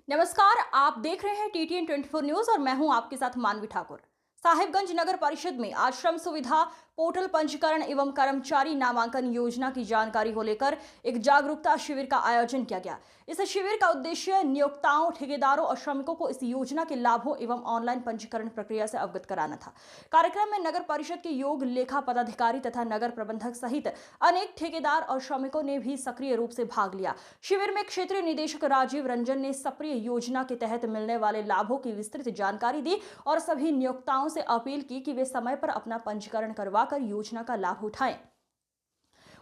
नमस्कार, आप देख रहे हैं टीटीएन 24 न्यूज और मैं हूं आपके साथ मानवी ठाकुर। साहिबगंज नगर परिषद में आश्रम सुविधा पोर्टल पंजीकरण एवं कर्मचारी नामांकन योजना की जानकारी को लेकर एक जागरूकता शिविर का आयोजन किया गया। इस शिविर का उद्देश्य नियोक्ताओं, ठेकेदारों और श्रमिकों को इस योजना के लाभों एवं ऑनलाइन पंजीकरण प्रक्रिया से अवगत कराना था। कार्यक्रम में नगर परिषद के योग लेखा पदाधिकारी तथा नगर प्रबंधक सहित अनेक ठेकेदार और श्रमिकों ने भी सक्रिय रूप से भाग लिया। शिविर में क्षेत्रीय निदेशक राजीव रंजन ने सक्रिय योजना के तहत मिलने वाले लाभों की विस्तृत जानकारी दी और सभी नियोक्ताओं से अपील की कि वे समय पर अपना पंजीकरण करवाकर योजना का लाभ उठाएं।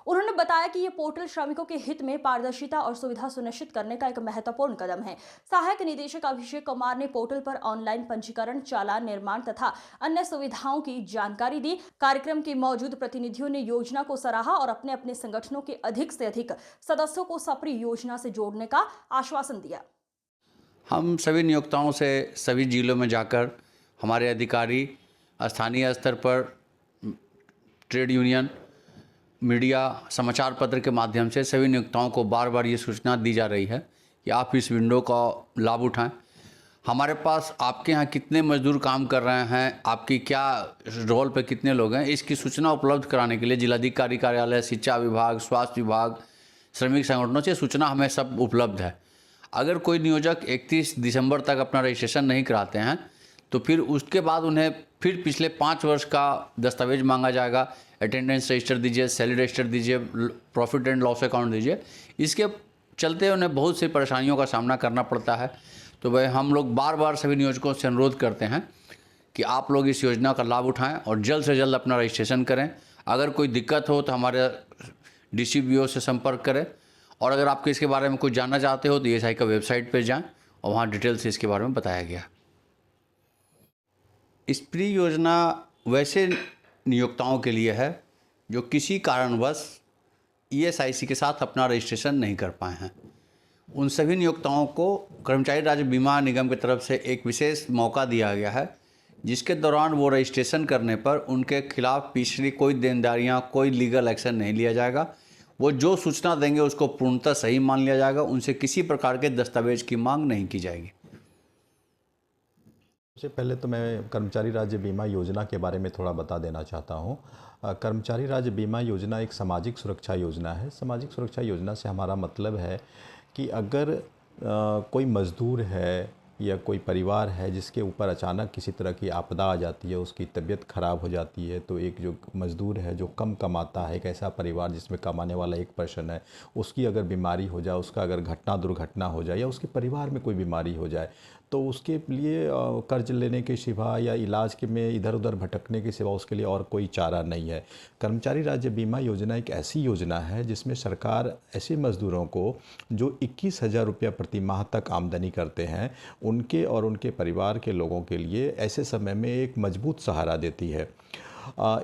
उन्होंने बताया कि ये पोर्टल श्रमिकों के हित में पारदर्शिता और सुविधा सुनिश्चित करने का एक महत्वपूर्ण कदम है। सहायक निदेशक अभिषेक कुमार ने पोर्टल पर ऑनलाइन पंजीकरण, चालान निर्माण तथा अन्य सुविधाओं की जानकारी दी। कार्यक्रम के मौजूद प्रतिनिधियों ने योजना को सराहा और अपने अपने संगठनों के अधिक से अधिक सदस्यों को सक्रिय योजना से जोड़ने का आश्वासन दिया। हम सभी नियोक्ताओं से सभी जिलों में जाकर हमारे अधिकारी स्थानीय स्तर पर ट्रेड यूनियन, मीडिया, समाचार पत्र के माध्यम से सभी नियोक्ताओं को बार बार ये सूचना दी जा रही है कि आप इस विंडो का लाभ उठाएं। हमारे पास आपके यहाँ कितने मजदूर काम कर रहे हैं, आपकी क्या रोल पे कितने लोग हैं, इसकी सूचना उपलब्ध कराने के लिए जिलाधिकारी कार्यालय, शिक्षा विभाग, स्वास्थ्य विभाग, श्रमिक संगठनों से सूचना हमें सब उपलब्ध है। अगर कोई नियोजक 31 दिसंबर तक अपना रजिस्ट्रेशन नहीं कराते हैं तो फिर उसके बाद उन्हें फिर पिछले 5 वर्ष का दस्तावेज मांगा जाएगा। अटेंडेंस रजिस्टर दीजिए, सैलरी रजिस्टर दीजिए, प्रॉफिट एंड लॉस अकाउंट दीजिए। इसके चलते उन्हें बहुत सी परेशानियों का सामना करना पड़ता है। तो वह हम लोग बार बार सभी नियोजकों से अनुरोध करते हैं कि आप लोग इस योजना का लाभ उठाएं और जल्द से जल्द अपना रजिस्ट्रेशन करें। अगर कोई दिक्कत हो तो हमारे DCBO से संपर्क करें और अगर आपको इसके बारे में कुछ जानना चाहते हो तो ESI का वेबसाइट पर जाएं और वहाँ डिटेल से इसके बारे में बताया गया। इस प्री योजना वैसे नियोक्ताओं के लिए है जो किसी कारणवश ESIC के साथ अपना रजिस्ट्रेशन नहीं कर पाए हैं। उन सभी नियोक्ताओं को कर्मचारी राज्य बीमा निगम की तरफ से एक विशेष मौका दिया गया है, जिसके दौरान वो रजिस्ट्रेशन करने पर उनके खिलाफ पिछली कोई देनदारियां, कोई लीगल एक्शन नहीं लिया जाएगा। वो जो सूचना देंगे उसको पूर्णतः सही मान लिया जाएगा। उनसे किसी प्रकार के दस्तावेज की मांग नहीं की जाएगी। सबसे पहले तो मैं कर्मचारी राज्य बीमा योजना के बारे में थोड़ा बता देना चाहता हूँ। कर्मचारी राज्य बीमा योजना एक सामाजिक सुरक्षा योजना है। सामाजिक सुरक्षा योजना से हमारा मतलब है कि अगर कोई मज़दूर है या कोई परिवार है जिसके ऊपर अचानक किसी तरह की आपदा आ जाती है, उसकी तबीयत ख़राब हो जाती है, तो एक जो मज़दूर है जो कम कमाता है, एक ऐसा परिवार जिसमें कमाने वाला एक पर्सन है, उसकी अगर बीमारी हो जाए, उसका अगर दुर्घटना हो जाए या उसके परिवार में कोई बीमारी हो जाए, तो उसके लिए कर्ज लेने के सिवा या इलाज के में इधर उधर भटकने के सिवा उसके लिए और कोई चारा नहीं है। कर्मचारी राज्य बीमा योजना एक ऐसी योजना है जिसमें सरकार ऐसे मज़दूरों को जो 21,000 रुपया प्रति माह तक आमदनी करते हैं, उनके और उनके परिवार के लोगों के लिए ऐसे समय में एक मजबूत सहारा देती है।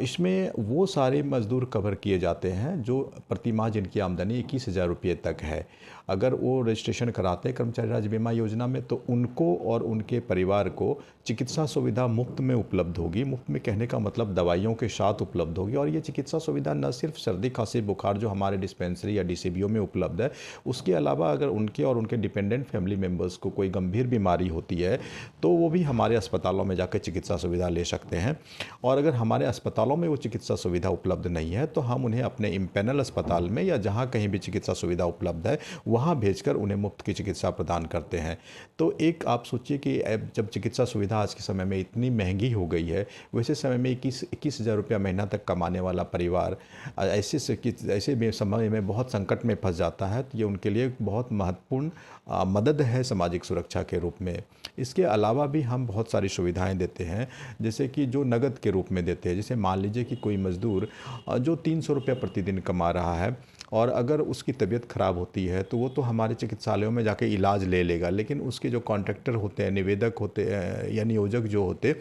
इसमें वो सारे मज़दूर कवर किए जाते हैं जो प्रति माह जिनकी आमदनी 21,000 रुपये तक है। अगर वो रजिस्ट्रेशन कराते हैं कर्मचारी राज्य बीमा योजना में तो उनको और उनके परिवार को चिकित्सा सुविधा मुफ्त में उपलब्ध होगी। मुफ्त में कहने का मतलब दवाइयों के साथ उपलब्ध होगी। और ये चिकित्सा सुविधा न सिर्फ सर्दी, खांसी, बुखार जो हमारे डिस्पेंसरी या DCBO में उपलब्ध है, उसके अलावा अगर उनके और उनके डिपेंडेंट फैमिली मेम्बर्स को कोई गंभीर बीमारी होती है तो वो भी हमारे अस्पतालों में जाकर चिकित्सा सुविधा ले सकते हैं। और अगर हमारे अस्पतालों में वो चिकित्सा सुविधा उपलब्ध नहीं है तो हम उन्हें अपने इम्पैनल अस्पताल में या जहाँ कहीं भी चिकित्सा सुविधा उपलब्ध है वहाँ भेजकर उन्हें मुफ्त की चिकित्सा प्रदान करते हैं। तो एक आप सोचिए कि जब चिकित्सा सुविधा आज के समय में इतनी महंगी हो गई है, वैसे समय में 21,000 रुपया महीना तक कमाने वाला परिवार ऐसे समय में बहुत संकट में फंस जाता है, तो ये उनके लिए बहुत महत्वपूर्ण मदद है सामाजिक सुरक्षा के रूप में। इसके अलावा भी हम बहुत सारी सुविधाएं देते हैं, जैसे कि जो नगद के रूप में देते हैं। जैसे मान लीजिए कि कोई मज़दूर जो 300 रुपया प्रतिदिन कमा रहा है और अगर उसकी तबीयत ख़राब होती है तो वो तो हमारे चिकित्सालयों में जाके इलाज ले लेगा, लेकिन उसके जो कॉन्ट्रैक्टर होते हैं, निवेदक होते हैं या नियोजक जो होते,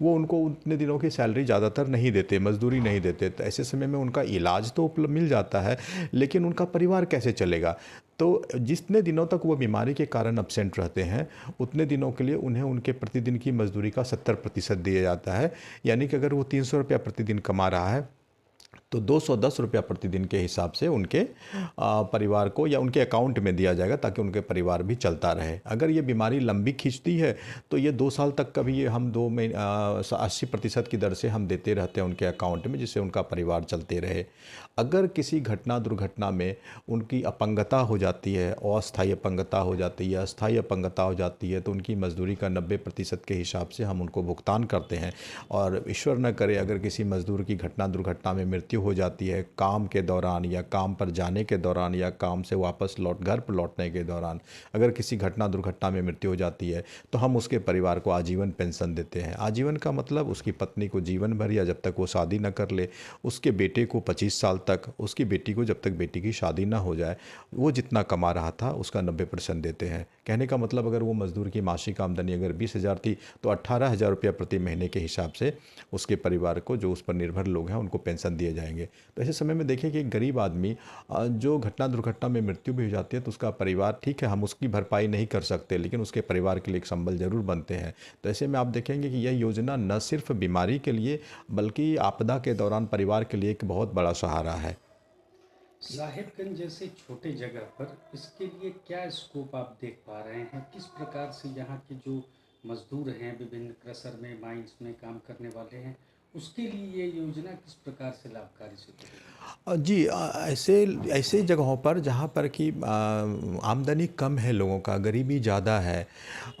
वो उनको उतने दिनों की सैलरी ज़्यादातर नहीं देते, मजदूरी नहीं देते। तो ऐसे समय में उनका इलाज तो उपलब्ध मिल जाता है, लेकिन उनका परिवार कैसे चलेगा? तो जितने दिनों तक वो बीमारी के कारण अब्सेंट रहते हैं उतने दिनों के लिए उन्हें उनके प्रतिदिन की मजदूरी का 70% दिया जाता है। यानी कि अगर वो 300 रुपया प्रतिदिन कमा रहा है तो 210 रुपया प्रतिदिन के हिसाब से उनके परिवार को या उनके अकाउंट में दिया जाएगा, ताकि उनके परिवार भी चलता रहे। अगर ये बीमारी लंबी खींचती है तो ये 2 साल तक का भी ये हम 80% की दर से हम देते रहते हैं उनके अकाउंट में, जिससे उनका परिवार चलते रहे। अगर किसी घटना दुर्घटना में उनकी अपंगता हो जाती है, अस्थायी अपंगता हो जाती है, अस्थायी अपंगता हो जाती है, तो उनकी मजदूरी का 90% के हिसाब से हम उनको भुगतान करते हैं। और ईश्वर न करे अगर किसी मजदूर की घटना दुर्घटना में मृत्यु हो जाती है काम के दौरान या काम पर जाने के दौरान या काम से वापस घर पर लौटने के दौरान, अगर किसी घटना दुर्घटना में मृत्यु हो जाती है तो हम उसके परिवार को आजीवन पेंशन देते हैं। आजीवन का मतलब उसकी पत्नी को जीवन भर, या जब तक वो शादी न कर ले, उसके बेटे को 25 साल तक, उसकी बेटी को जब तक बेटी की शादी ना हो जाए, वो जितना कमा रहा था उसका 90% देते हैं। कहने का मतलब अगर वो मजदूर की मासिक आमदनी अगर 20,000 थी तो 18,000 रुपया प्रति महीने के हिसाब से उसके परिवार को, जो उस पर निर्भर लोग हैं, उनको पेंशन दिए जाएंगे। तो ऐसे समय में देखिए कि एक गरीब आदमी जो घटना दुर्घटना में मृत्यु भी हो जाती है तो उसका परिवार, ठीक है हम उसकी भरपाई नहीं कर सकते, लेकिन उसके परिवार के लिए एक संबल जरूर बनते हैं। तो ऐसे में आप देखेंगे कि यह योजना न सिर्फ बीमारी के लिए बल्कि आपदा के दौरान परिवार के लिए एक बहुत बड़ा सहारा है। साहिबगंज जैसे छोटे जगह पर इसके लिए क्या स्कोप आप देख पा रहे हैं? किस प्रकार से यहाँ के जो मजदूर हैं, विभिन्न क्रशर में, माइंस में काम करने वाले हैं, उसके लिए ये योजना किस प्रकार से लाभकारी सिद्ध होगी? जी, ऐसे जगहों पर जहाँ पर कि आमदनी कम है, लोगों का गरीबी ज़्यादा है,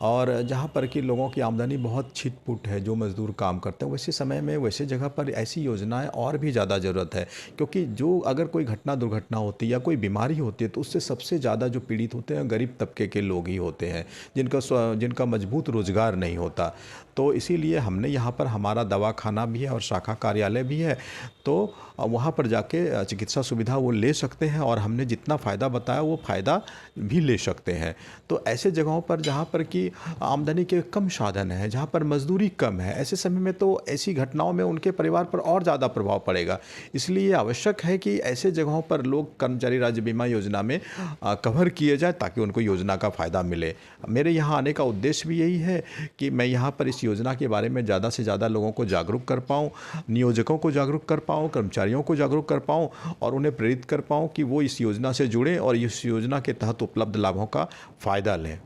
और जहाँ पर कि लोगों की आमदनी बहुत छिट-पुट है, जो मज़दूर काम करते हैं, वैसे समय में वैसे जगह पर ऐसी योजनाएं और भी ज़्यादा ज़रूरत है। क्योंकि जो अगर कोई घटना दुर्घटना होती है या कोई बीमारी होती है तो उससे सबसे ज़्यादा जो पीड़ित होते हैं गरीब तबके के लोग ही होते हैं, जिनका मजबूत रोज़गार नहीं होता। तो इसीलिए हमने यहाँ पर हमारा दवाखाना भी है और शाखा कार्यालय भी है, तो वहाँ पर जाके चिकित्सा सुविधा वो ले सकते हैं, और हमने जितना फ़ायदा बताया वो फ़ायदा भी ले सकते हैं। तो ऐसे जगहों पर जहाँ पर कि आमदनी के कम साधन हैं, जहाँ पर मजदूरी कम है, ऐसे समय में तो ऐसी घटनाओं में उनके परिवार पर और ज़्यादा प्रभाव पड़ेगा। इसलिए आवश्यक है कि ऐसे जगहों पर लोग कर्मचारी राज्य बीमा योजना में कवर किए जाए, ताकि उनको योजना का फ़ायदा मिले। मेरे यहाँ आने का उद्देश्य भी यही है कि मैं यहाँ पर इस योजना के बारे में ज़्यादा से ज़्यादा लोगों को जागरूक कर पाऊँ, नियोजकों को जागरूक कर पाऊँ, कर्मचारियों को जागरूक कर पाऊँ, और उन्हें प्रेरित कर पाऊँ कि वो इस योजना से जुड़ें और इस योजना के तहत उपलब्ध लाभों का फ़ायदा लें।